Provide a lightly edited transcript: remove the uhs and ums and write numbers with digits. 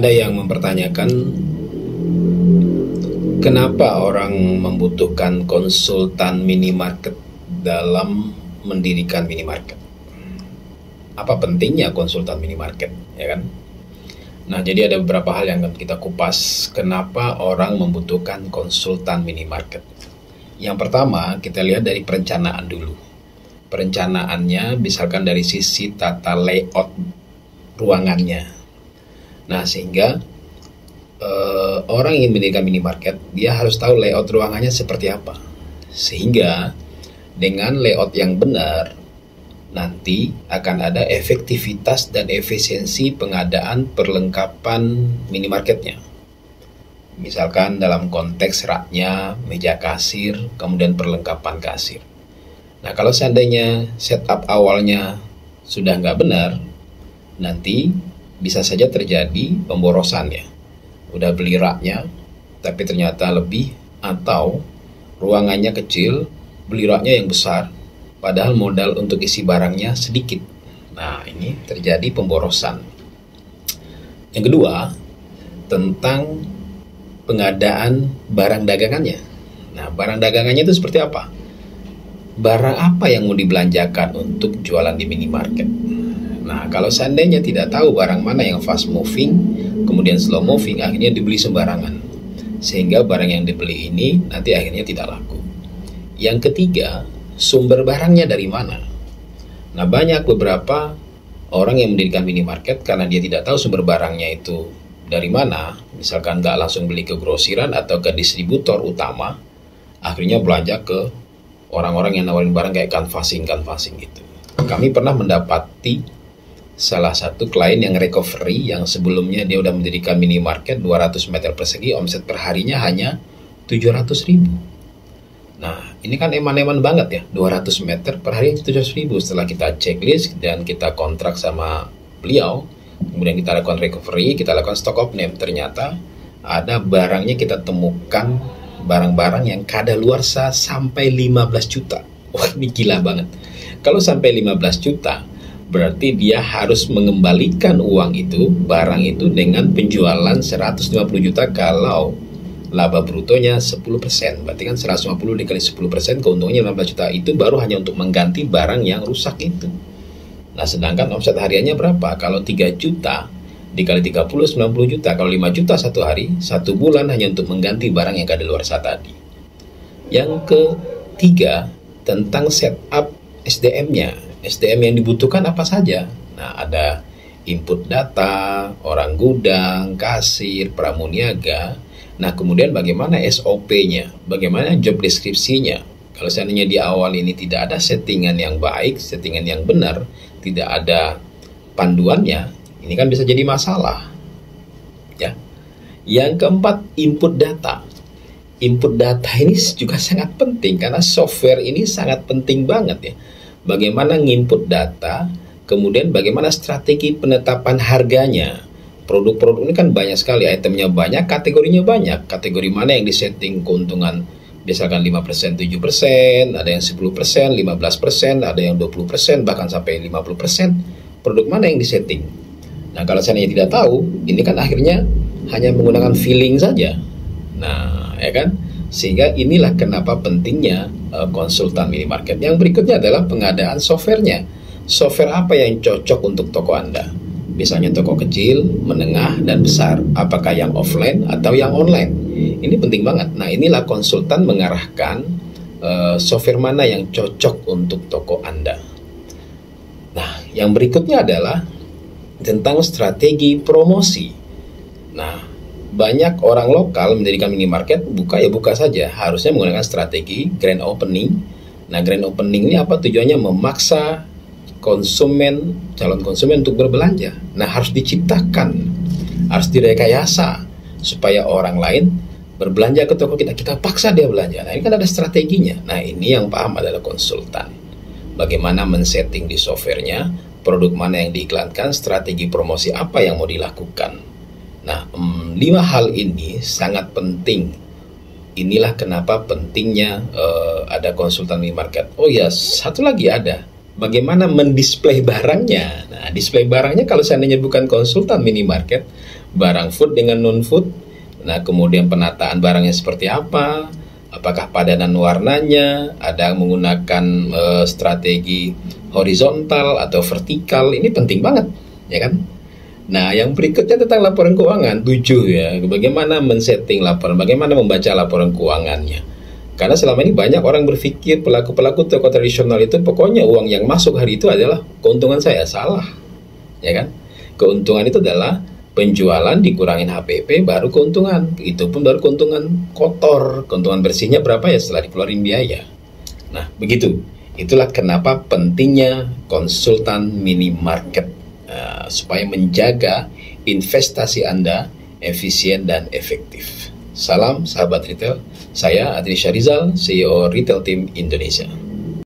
Ada yang mempertanyakan kenapa orang membutuhkan konsultan minimarket dalam mendirikan minimarket. Apa pentingnya konsultan minimarket, ya kan? Nah, jadi ada beberapa hal yang akan kita kupas kenapa orang membutuhkan konsultan minimarket. Yang pertama, kita lihat dari perencanaan dulu. Perencanaannya misalkan dari sisi tata layout ruangannya. Nah, sehingga orang yang ingin mendirikan minimarket, dia harus tahu layout ruangannya seperti apa. Sehingga dengan layout yang benar, nanti akan ada efektivitas dan efisiensi pengadaan perlengkapan minimarketnya. Misalkan dalam konteks raknya, meja kasir, kemudian perlengkapan kasir. Nah, kalau seandainya setup awalnya sudah nggak benar, nanti bisa saja terjadi pemborosan ya. Udah beli raknya, tapi ternyata lebih, atau ruangannya kecil, beli raknya yang besar, padahal modal untuk isi barangnya sedikit. Nah, ini terjadi pemborosan. Yang kedua, tentang pengadaan barang dagangannya. Nah, barang dagangannya itu seperti apa? Barang apa yang mau dibelanjakan untuk jualan di minimarket? Nah, kalau seandainya tidak tahu barang mana yang fast moving, kemudian slow moving, akhirnya dibeli sembarangan. Sehingga barang yang dibeli ini nanti akhirnya tidak laku. Yang ketiga, sumber barangnya dari mana? Nah, banyak beberapa orang yang mendirikan minimarket karena dia tidak tahu sumber barangnya itu dari mana, misalkan nggak langsung beli ke grosiran atau ke distributor utama, akhirnya belanja ke orang-orang yang nawarin barang kayak canvassing gitu. Kami pernah mendapati salah satu klien yang recovery, yang sebelumnya dia udah mendirikan minimarket 200 meter persegi, omset per harinya hanya 700.000. Nah, ini kan eman-eman banget ya, 200 meter per hari 700.000. Setelah kita checklist dan kita kontrak sama beliau, kemudian kita lakukan recovery, kita lakukan stock of name, ternyata ada barangnya kita temukan, barang-barang yang kadaluarsa sampai 15 juta. Wah, ini gila banget. Kalau sampai 15 juta, berarti dia harus mengembalikan uang itu, barang itu, dengan penjualan 150 juta kalau laba brutonya 10%. Berarti kan 150 dikali 10%, keuntungannya 15 juta. Itu baru hanya untuk mengganti barang yang rusak itu. Nah, sedangkan omset hariannya berapa? Kalau 3 juta dikali 30, 90 juta. Kalau 5 juta satu hari, satu bulan hanya untuk mengganti barang yang kadaluarsa tadi. Yang ketiga, tentang setup SDM-nya. SDM yang dibutuhkan apa saja? Nah, ada input data, orang gudang, kasir, pramuniaga. Nah, kemudian bagaimana SOP-nya? Bagaimana job deskripsinya? Kalau seandainya di awal ini tidak ada settingan yang baik, settingan yang benar, tidak ada panduannya, ini kan bisa jadi masalah. Ya. Yang keempat, input data. Input data ini juga sangat penting karena software ini sangat penting banget ya. Bagaimana nginput data, kemudian bagaimana strategi penetapan harganya. Produk-produk ini kan banyak sekali, itemnya banyak, kategorinya banyak. Kategori mana yang disetting keuntungan, misalkan 5%, 7%, ada yang 10%, 15%, ada yang 20%, bahkan sampai 50%. Produk mana yang disetting? Nah, kalau seandainya tidak tahu, ini kan akhirnya hanya menggunakan feeling saja. Nah, ya kan? Sehingga inilah kenapa pentingnya konsultan minimarket. Yang berikutnya adalah pengadaan softwarenya. Software apa yang cocok untuk toko Anda? Misalnya toko kecil, menengah, dan besar. Apakah yang offline atau yang online? Ini penting banget. Nah, inilah konsultan mengarahkan software mana yang cocok untuk toko Anda. Nah, yang berikutnya adalah tentang strategi promosi. Nah, banyak orang lokal mendirikan minimarket, buka saja. Harusnya menggunakan strategi grand opening. Nah, grand opening ini apa tujuannya? Memaksa calon konsumen untuk berbelanja. Nah, harus diciptakan, harus direkayasa supaya orang lain berbelanja ke toko kita. Kita paksa dia belanja. Nah, ini kan ada strateginya. Nah, ini yang paham adalah konsultan. Bagaimana men-setting di softwarenya, produk mana yang diiklankan, strategi promosi apa yang mau dilakukan. Nah, 5 hal ini sangat penting. Inilah kenapa pentingnya ada konsultan minimarket. Oh ya, satu lagi ada. Bagaimana mendisplay barangnya. Nah, display barangnya kalau seandainya bukan konsultan minimarket, barang food dengan non-food. Nah, kemudian penataan barangnya seperti apa, apakah padanan warnanya, ada menggunakan strategi horizontal atau vertikal, ini penting banget, ya kan? Nah, yang berikutnya tentang laporan keuangan, 7 ya, bagaimana men-setting laporan, bagaimana membaca laporan keuangannya. Karena selama ini banyak orang berpikir pelaku-pelaku toko tradisional itu pokoknya uang yang masuk hari itu adalah keuntungan saya, salah, ya kan? Keuntungan itu adalah penjualan dikurangin HPP baru keuntungan, itu pun baru keuntungan kotor, keuntungan bersihnya berapa ya setelah dikeluarin biaya. Nah, begitu. Itulah kenapa pentingnya konsultan minimarket, supaya menjaga investasi Anda efisien dan efektif. Salam sahabat retail, saya Adri Syarizal, CEO Retail Team Indonesia.